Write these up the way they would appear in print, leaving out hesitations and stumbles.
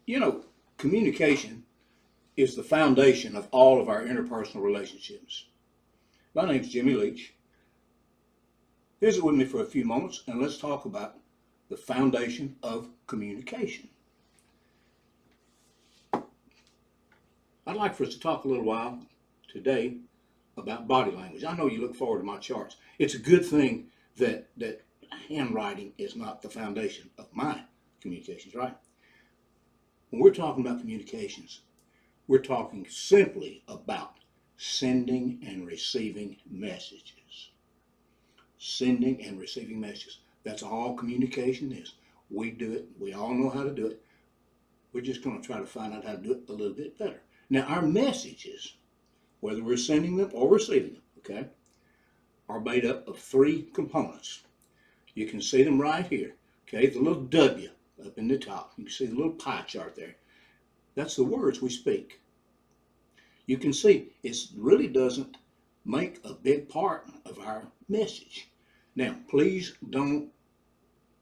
You know, communication is the foundation of all of our interpersonal relationships. My name's Jimmy Leach. Visit with me for a few moments and let's talk about the foundation of communication. I'd like for us to talk a little while today about body language. I know you look forward to my charts. It's a good thing that handwriting is not the foundation of my communications, right? When we're talking about communications, we're talking simply about sending and receiving messages. Sending and receiving messages. That's all communication is. We do it. We all know how to do it. We're just going to try to find out how to do it a little bit better. Now, our messages, whether we're sending them or receiving them, okay, are made up of three components. You can see them right here, okay, the little W up in the top. You can see the little pie chart there. That's the words we speak. You can see it really doesn't make a big part of our message. Now, please don't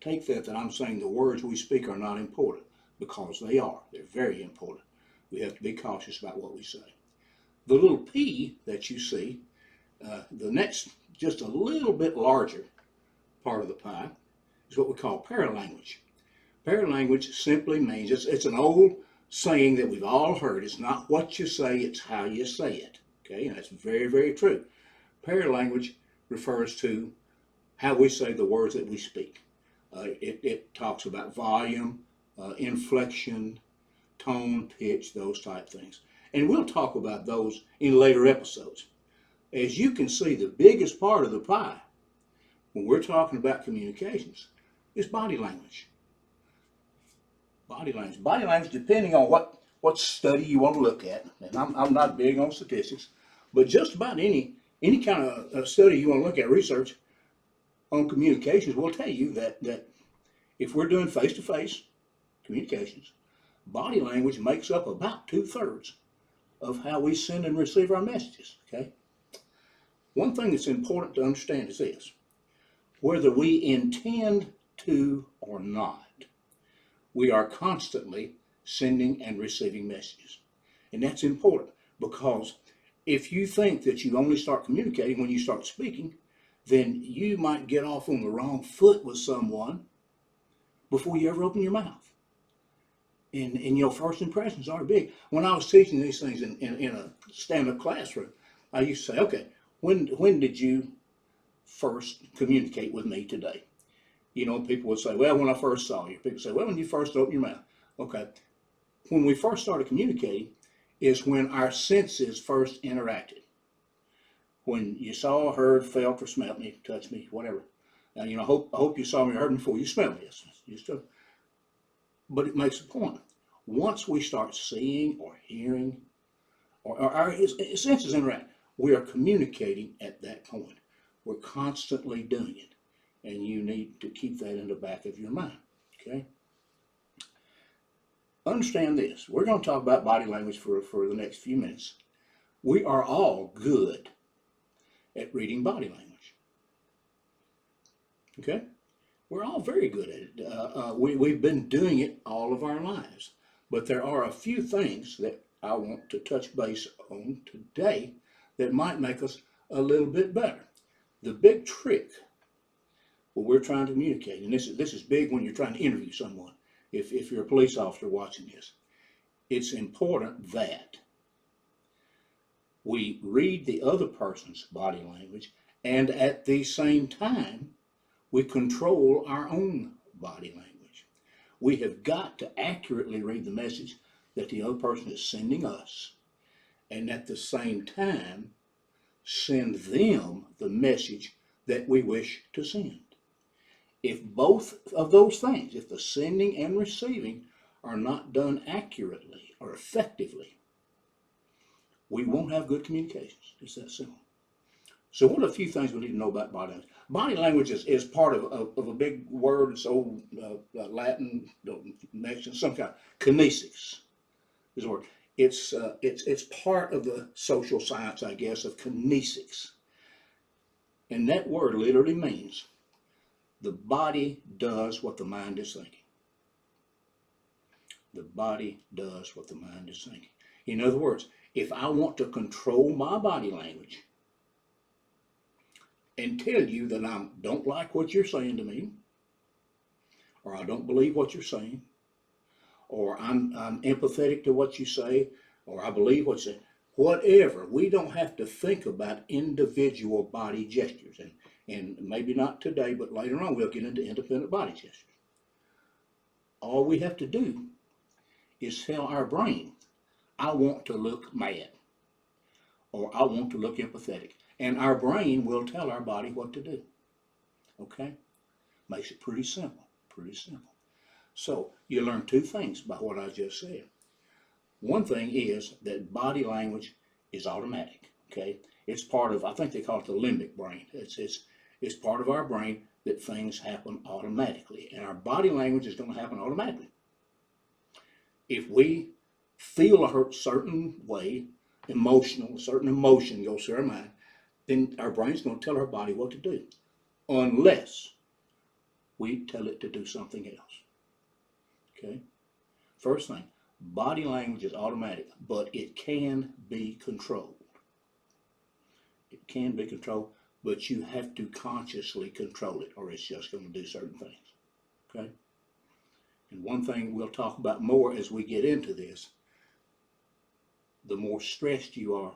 take that I'm saying the words we speak are not important, because they are. They're very important. We have to be cautious about what we say. The little P that you see, the next, just a little bit larger part of the pie, is what we call paralanguage. Paralanguage simply means, it's an old saying that we've all heard. It's not what you say, it's how you say it. Okay, and that's very, very true. Paralanguage refers to how we say the words that we speak. It talks about volume, inflection, tone, pitch, those type things. And we'll talk about those in later episodes. As you can see, the biggest part of the pie, when we're talking about communications, is body language. Body language. Body language, depending on what study you want to look at, and I'm not big on statistics, but just about any kind of study you want to look at, research on communications will tell you that if we're doing face-to-face communications, body language makes up about 2/3 of how we send and receive our messages, okay? One thing that's important to understand is this: whether we intend to or not, we are constantly sending and receiving messages. And that's important, because if you think that you only start communicating when you start speaking, then you might get off on the wrong foot with someone before you ever open your mouth. And your first impressions are big. When I was teaching these things in a stand-up classroom, I used to say, okay, when did you first communicate with me today? You know, people would say, well, when I first saw you. People say, well, when you first opened your mouth. Okay, when we first started communicating is when our senses first interacted. When you saw, heard, felt, or smelled me, touched me, whatever. Now, you know, I hope you saw me or heard me before you smelled me. But it makes a point. Once we start seeing or hearing, or our senses interact, we are communicating at that point. We're constantly doing it. And you need to keep that in the back of your mind, okay? Understand this. We're going to talk about body language for the next few minutes. We are all good at reading body language, okay? We're all very good at it. We've been doing it all of our lives. But there are a few things that I want to touch base on today that might make us a little bit better. The big trick when we're trying to communicate, and this is big when you're trying to interview someone, if you're a police officer watching this, it's important that we read the other person's body language, and at the same time, we control our own body language. We have got to accurately read the message that the other person is sending us, and at the same time, send them the message that we wish to send. If both of those things, if the sending and receiving are not done accurately or effectively, we won't have good communications. It's that simple. So what are a few things we need to know about body language? Body language is part of a big word, it's old Latin, Mexican, some kind. Kinesics is a word. It's part of the social science, I guess, of kinesics. And that word literally means the body does what the mind is thinking. The body does what the mind is thinking. In other words, if I want to control my body language and tell you that I don't like what you're saying to me, or I don't believe what you're saying, or I'm empathetic to what you say, or I believe what you say, whatever, we don't have to think about individual body gestures. And maybe not today, but later on we'll get into independent body gestures. All we have to do is tell our brain, I want to look mad, or I want to look empathetic. And our brain will tell our body what to do. Okay? Makes it pretty simple, pretty simple. So you learn two things by what I just said. One thing is that body language is automatic, okay? It's part of, I think they call it the limbic brain. It's part of our brain that things happen automatically. And our body language is going to happen automatically. If we feel a certain way, a certain emotion goes through our mind, then our brain's going to tell our body what to do, unless we tell it to do something else. Okay? First thing, body language is automatic, but it can be controlled. It can be controlled, but you have to consciously control it, or it's just going to do certain things. Okay? And one thing we'll talk about more as we get into this, the more stressed you are,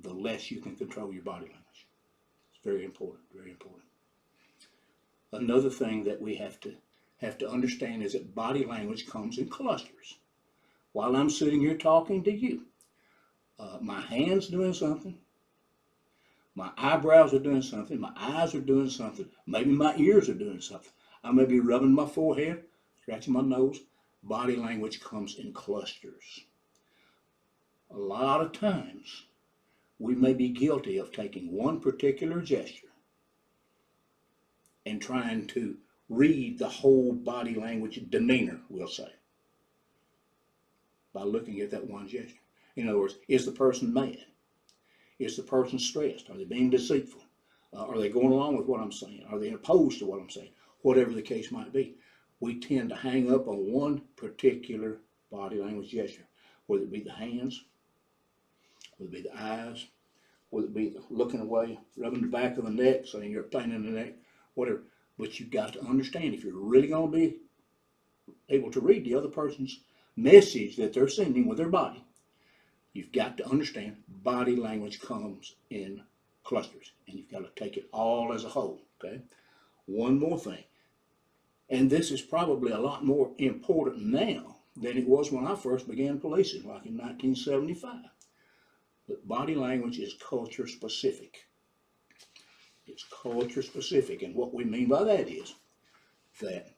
the less you can control your body language. It's very important, very important. Another thing that we have to understand is that body language comes in clusters. While I'm sitting here talking to you, my hand's doing something, my eyebrows are doing something, my eyes are doing something, maybe my ears are doing something. I may be rubbing my forehead, scratching my nose. Body language comes in clusters. A lot of times, we may be guilty of taking one particular gesture and trying to read the whole body language demeanor, we'll say, by looking at that one gesture. In other words, is the person mad? Is the person stressed? Are they being deceitful? Are they going along with what I'm saying? Are they opposed to what I'm saying? Whatever the case might be. We tend to hang up on one particular body language gesture, whether it be the hands, whether it be the eyes, whether it be the looking away, rubbing the back of the neck, saying you're a pain in the neck, whatever. But you've got to understand, if you're really going to be able to read the other person's message that they're sending with their body, you've got to understand body language comes in clusters, and you've got to take it all as a whole, okay? One more thing, and this is probably a lot more important now than it was when I first began policing, like in 1975. But body language is culture specific. It's culture specific, and what we mean by that is that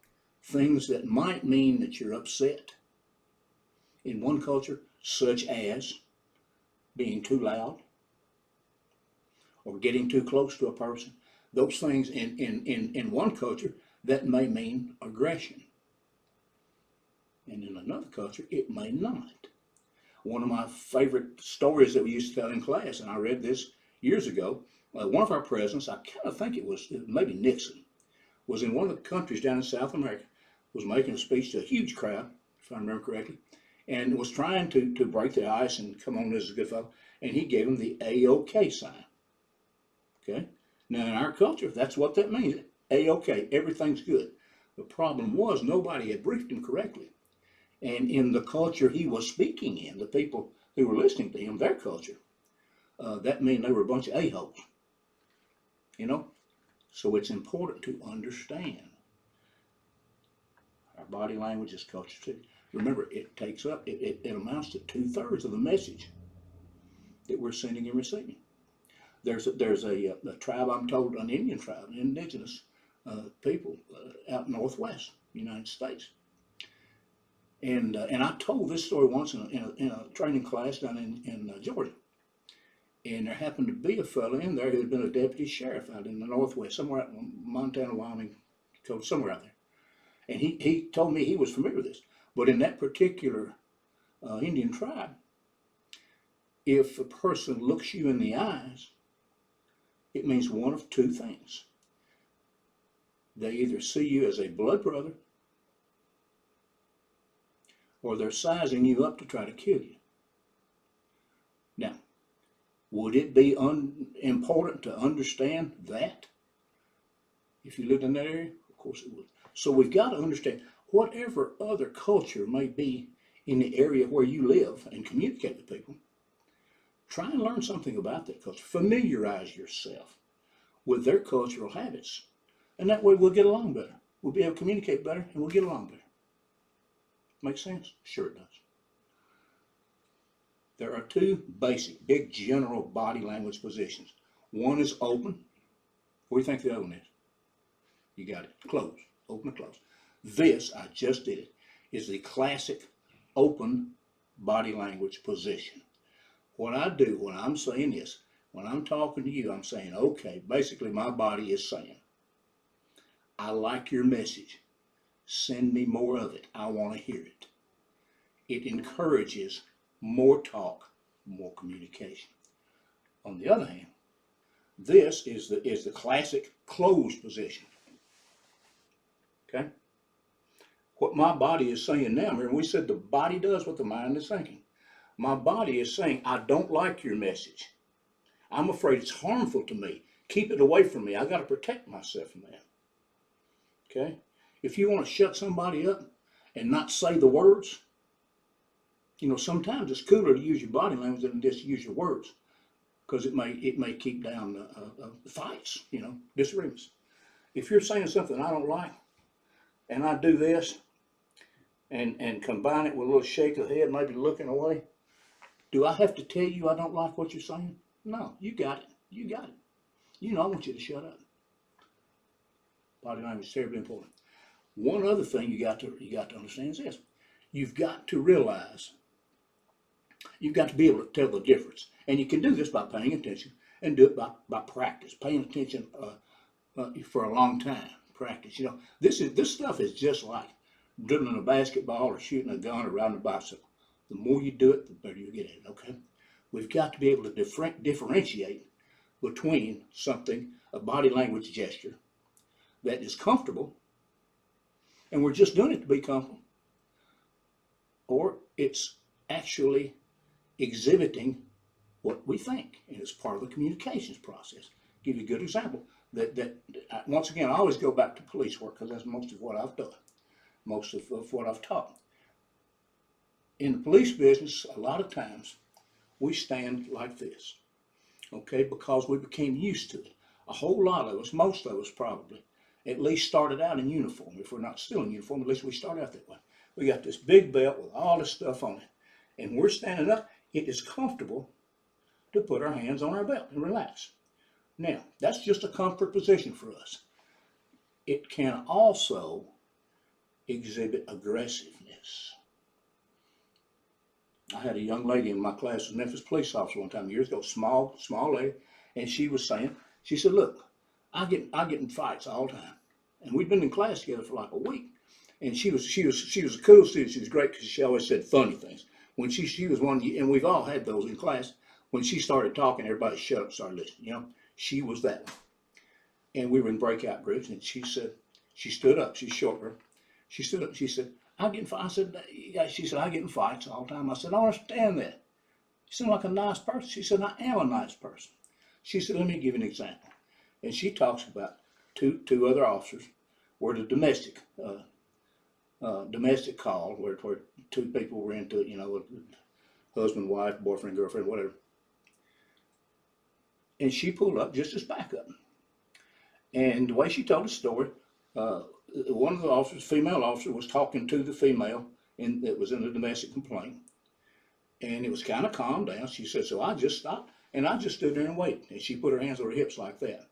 things that might mean that you're upset in one culture, such as being too loud or getting too close to a person, those things in one culture, that may mean aggression. And in another culture, it may not. One of my favorite stories that we used to tell in class, and I read this years ago, one of our presidents, I kind of think it was maybe Nixon, was in one of the countries down in South America, was making a speech to a huge crowd, if I remember correctly, and was trying to break the ice and come on as a good fellow, and he gave them the A-OK sign. Okay? Now in our culture, that's what that means. A-OK, everything's good. The problem was nobody had briefed him correctly. And in the culture he was speaking in, the people who were listening to him, their culture, that meant they were a bunch of a-holes. You know? So it's important to understand our body language is culture. Remember, it takes up, it amounts to 2/3 of the message that we're sending and receiving. There's a tribe, I'm told, an Indian tribe, an indigenous people out northwest United States. And I told this story once in a training class down in Georgia. And there happened to be a fellow in there who had been a deputy sheriff out in the northwest, somewhere out in Montana, Wyoming, somewhere out there. And he told me he was familiar with this. But in that particular Indian tribe, if a person looks you in the eyes, it means one of two things. They either see you as a blood brother, or they're sizing you up to try to kill you. Now, would it be important to understand that if you lived in that area? Of course it would. So we've got to understand whatever other culture may be in the area where you live and communicate with people. Try and learn something about that culture. Familiarize yourself with their cultural habits. And that way we'll get along better. We'll be able to communicate better and we'll get along better. Make sense? Sure it does. There are two basic, big general body language positions. One is open. What do you think the other one is? You got it. Close. Open and close. This, I just did it, is the classic open body language position. What I do when I'm saying this, when I'm talking to you, I'm saying, okay, basically my body is saying, I like your message. Send me more of it. I want to hear it. It encourages more talk, more communication. On the other hand, this is the classic closed position. Okay? What my body is saying now, remember we said the body does what the mind is thinking. My body is saying, I don't like your message. I'm afraid it's harmful to me. Keep it away from me. I got to protect myself from that. Okay? If you want to shut somebody up and not say the words, you know, sometimes it's cooler to use your body language than just use your words, because it may keep down fights, you know, disagreements. If you're saying something I don't like, and I do this, and combine it with a little shake of the head, maybe looking away, do I have to tell you I don't like what you're saying? No, you got it. You got it. You know I want you to shut up. Body language is terribly important. One other thing you got to understand is this. You've got to realize, you've got to be able to tell the difference. And you can do this by paying attention and do it by practice. Paying attention for a long time. Practice. You know, this stuff is just like dribbling a basketball or shooting a gun or riding a bicycle. The more you do it, the better you get at it, okay? We've got to be able to differentiate between something, a body language gesture, that is comfortable, and we're just doing it to be comfortable, or it's actually exhibiting what we think, and it's part of the communications process. I'll give you a good example. That once again, I always go back to police work because that's most of what I've done, most of what I've taught. In the police business, a lot of times we stand like this, okay, because we became used to it. A whole lot of us, most of us probably, at least started out in uniform. If we're not still in uniform, at least we start out that way. We got this big belt with all this stuff on it, and we're standing up. It is comfortable to put our hands on our belt and relax. Now, that's just a comfort position for us. It can also exhibit aggressiveness. I had a young lady in my class, a Memphis police officer one time years ago, small lady, and she was saying, she said, look, I get in fights all the time. And we'd been in class together for like a week. And she was a cool student. She was great because she always said funny things. When she was one, and we've all had those in class, when she started talking, everybody shut up and started listening, you know. She was that one. And we were in breakout groups, and she said, she stood up, she's shorter. She stood up and she said, I get in fights. I said, yeah, she said, I get in fights all the time. I said, I don't understand that. You seem like a nice person. She said, I am a nice person. She said, let me give you an example. And she talks about two other officers were the domestic call where two people were into it, you know, husband, wife, boyfriend, girlfriend, whatever. And she pulled up just as backup. And the way she told the story, one of the officers, female officer, was talking to the female that was in the domestic complaint. And it was kind of calmed down. She said, so I just stopped and I just stood there and waited. And she put her hands on her hips like that.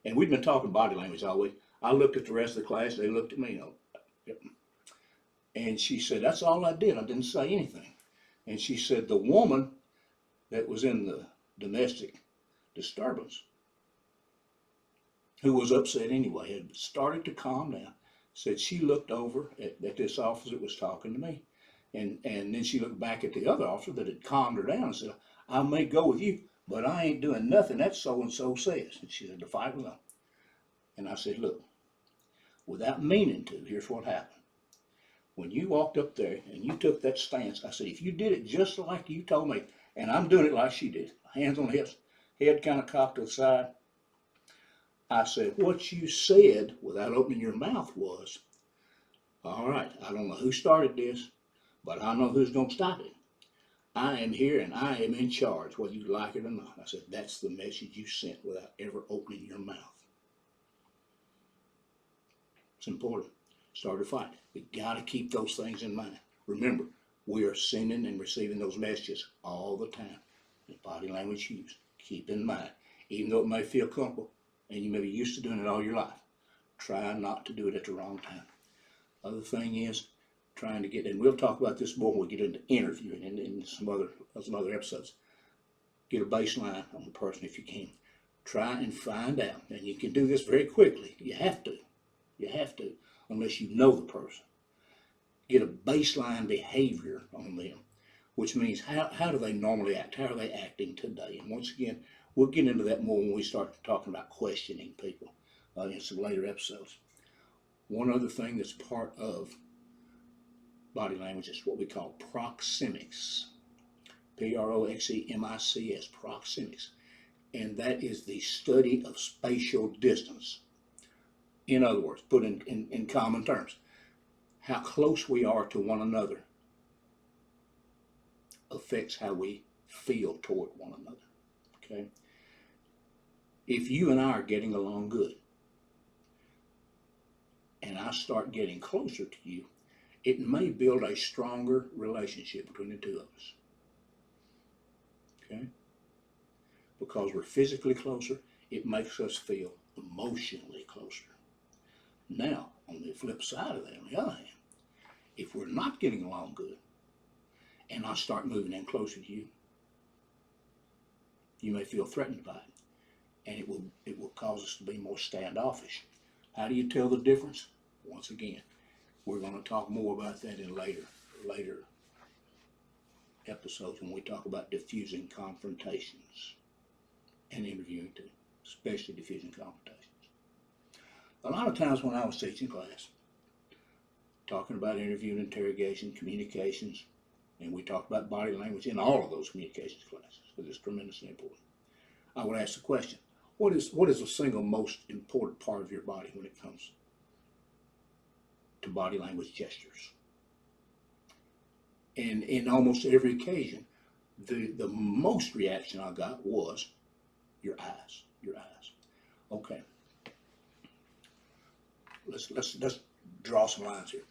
And we'd been talking body language all week. I looked at the rest of the class. They looked at me. You know, yep. And she said, that's all I did. I didn't say anything. And she said, the woman that was in the domestic disturbance, who was upset anyway, had started to calm down, said she looked over at this officer that was talking to me. And then she looked back at the other officer that had calmed her down and said, I may go with you, but I ain't doing nothing that so-and-so says. And she said, the fight was on. And I said, look, without meaning to, here's what happened. when you walked up there and you took that stance, I said, if you did it just like you told me, and I'm doing it like she did, hands on the hips, head kind of cocked to the side, I said, what you said without opening your mouth was, all right, I don't know who started this, but I know who's going to stop it. I am here and I am in charge, whether you like it or not. I said, that's the message you sent without ever opening your mouth. It's important. Start a fight. We got to keep those things in mind. Remember, we are sending and receiving those messages all the time. The body language used. Keep in mind, even though it may feel comfortable and you may be used to doing it all your life, try not to do it at the wrong time. Other thing is trying to get, and we'll talk about this more when we get into interviewing and in some other episodes. Get a baseline on the person if you can. Try and find out, and you can do this very quickly. You have to, unless you know the person. Get a baseline behavior on them, which means how do they normally act? How are they acting today? And once again, we'll get into that more when we start talking about questioning people in some later episodes. One other thing that's part of body language is what we call proxemics. Proxemics, proxemics. And that is the study of spatial distance. In other words, put in common terms, how close we are to one another affects how we feel toward one another. Okay? If you and I are getting along good, and I start getting closer to you, it may build a stronger relationship between the two of us. Okay? Because we're physically closer, it makes us feel emotionally closer. Now, on the flip side of that, on the other hand, if we're not getting along good, and I start moving in closer to you, you may feel threatened by it, and it will cause us to be more standoffish. How do you tell the difference? Once again, we're going to talk more about that in later episodes when we talk about diffusing confrontations and interviewing too, especially diffusing confrontations. A lot of times when I was teaching class, talking about interviewing, interrogation, communications, and we talk about body language in all of those communications classes, because it's tremendously important, I would ask the question, what is the single most important part of your body when it comes to body language gestures? And in almost every occasion, the most reaction I got was your eyes. Okay. Let's draw some lines here.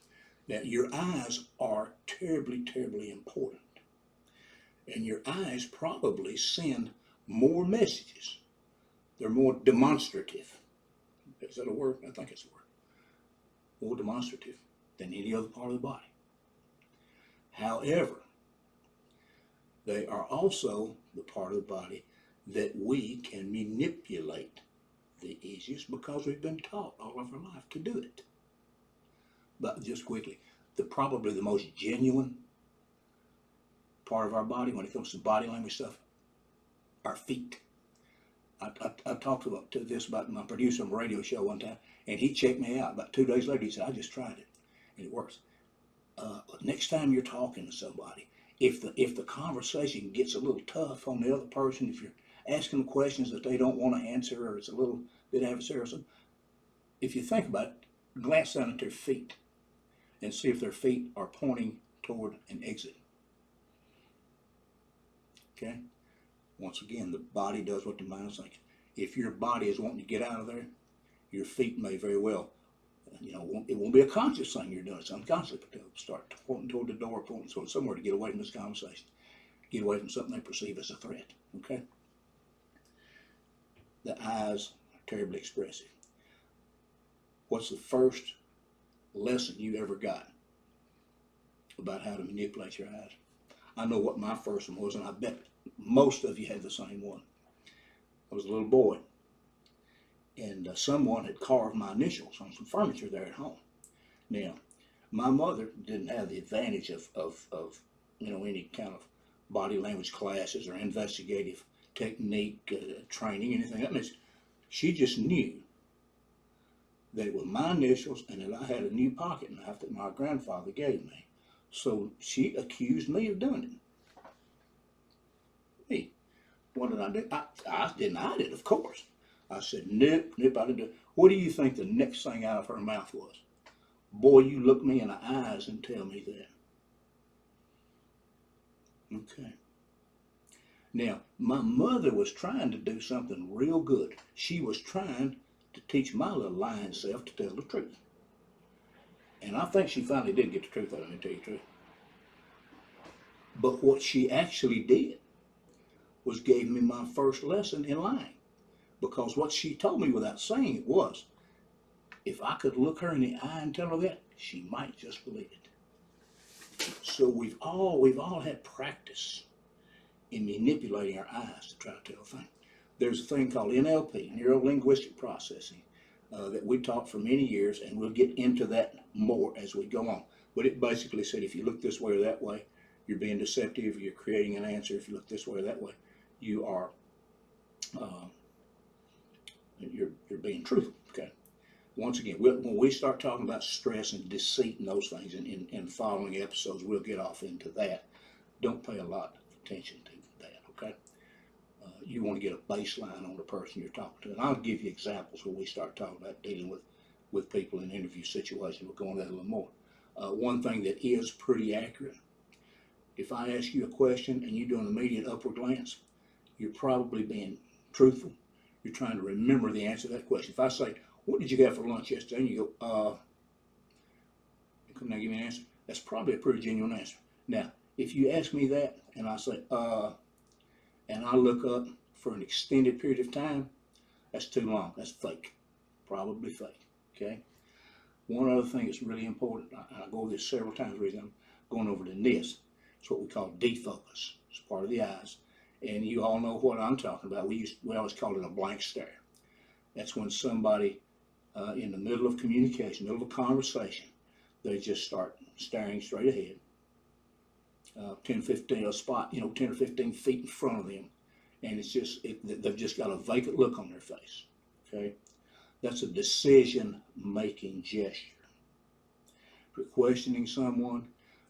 Now, your eyes are terribly, terribly important. And your eyes probably send more messages. They're more demonstrative. Is that a word? I think it's a word. More demonstrative than any other part of the body. However, they are also the part of the body that we can manipulate the easiest because we've been taught all of our life to do it. But just quickly, probably the most genuine part of our body when it comes to body language stuff, our feet. I talked to this about my producer on a radio show one time, and he checked me out. About 2 days later, he said, I just tried it, and it works. Next time you're talking to somebody, if the conversation gets a little tough on the other person, if you're asking them questions that they don't want to answer, or it's a little bit adversarial, if you think about it, glance down at their feet and see if their feet are pointing toward an exit. Okay? Once again, the body does what the mind is thinking. If your body is wanting to get out of there, your feet may very well, it won't be a conscious thing you're doing. It's unconscious, but they'll start pointing toward the door, pointing toward somewhere to get away from this conversation, get away from something they perceive as a threat. Okay? The eyes are terribly expressive. What's the first lesson you ever got about how to manipulate your eyes? I know what my first one was, and I bet most of you had the same one. I was a little boy, and someone had carved my initials on some furniture there at home. Now, my mother didn't have the advantage of any kind of body language classes or investigative technique training, anything. That means she just knew that it was my initials and that I had a new pocket knife that my grandfather gave me. So she accused me of doing it. Hey, what did I do? I denied it, of course. I said, nope, I didn't do it. What do you think the next thing out of her mouth was? Boy, you look me in the eyes and tell me that. Okay. Now, my mother was trying to do something real good. She was trying to teach my little lying self to tell the truth. And I think she finally did get the truth out of me, to tell you the truth. But what she actually did was gave me my first lesson in lying. Because what she told me without saying it was, if I could look her in the eye and tell her that, she might just believe it. So we've all had practice in manipulating our eyes to try to tell a thing. There's a thing called NLP, neuro-linguistic processing, that we taught for many years, and we'll get into that more as we go on. But it basically said if you look this way or that way, you're being deceptive, you're creating an answer. If you look this way or that way, you are you're being truthful. Okay. Once again, when we start talking about stress and deceit and those things in following episodes, we'll get off into that. Don't pay a lot of attention to that, okay? You want to get a baseline on the person you're talking to. And I'll give you examples when we start talking about dealing with people in interview situations. We'll go into that a little more. One thing that is pretty accurate, if I ask you a question and you do an immediate upward glance, you're probably being truthful. You're trying to remember the answer to that question. If I say, what did you have for lunch yesterday? And you go, couldn't I give me an answer? That's probably a pretty genuine answer. Now, if you ask me that and I say, and I look up for an extended period of time, that's too long. That's fake. Probably fake. Okay? One other thing that's really important, I go over this several times, the reason I'm going over to this, it's what we call defocus. It's part of the eyes. And you all know what I'm talking about. We always call it a blank stare. That's when somebody in the middle of communication, middle of a conversation, they just start staring straight ahead. 10 or 15 feet in front of them, and it's just they've just got a vacant look on their face. Okay, that's a decision-making gesture. If you're questioning someone,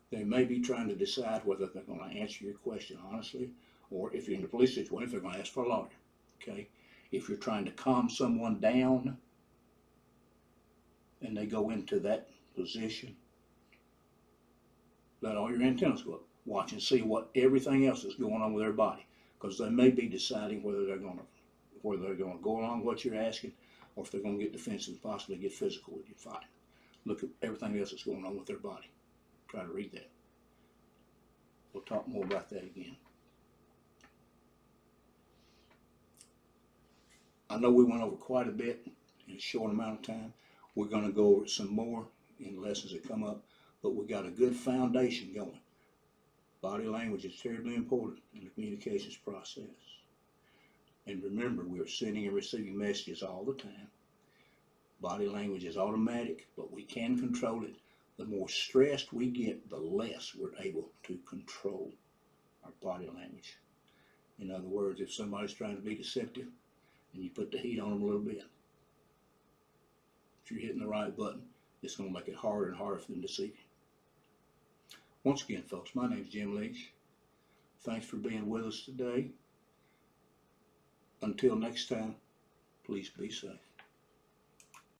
they may be trying to decide whether they're going to answer your question honestly, or if you're in the police situation, if they're going to ask for a lawyer. Okay, if you're trying to calm someone down, and they go into that position, let all your antennas go up. Watch and see what everything else is going on with their body, because they may be deciding whether they're going to go along with what you're asking, or if they're going to get defensive and possibly get physical with you. Fine. Look at everything else that's going on with their body. Try to read that. We'll talk more about that again. I know we went over quite a bit in a short amount of time. We're going to go over some more in lessons that come up, but we got a good foundation going. Body language is terribly important in the communications process. And remember, we're sending and receiving messages all the time. Body language is automatic, but we can control it. The more stressed we get, the less we're able to control our body language. In other words, if somebody's trying to be deceptive and you put the heat on them a little bit, if you're hitting the right button, it's going to make it harder and harder for them to deceive you. Once again, folks, my name is Jim Leach. Thanks for being with us today. Until next time, please be safe.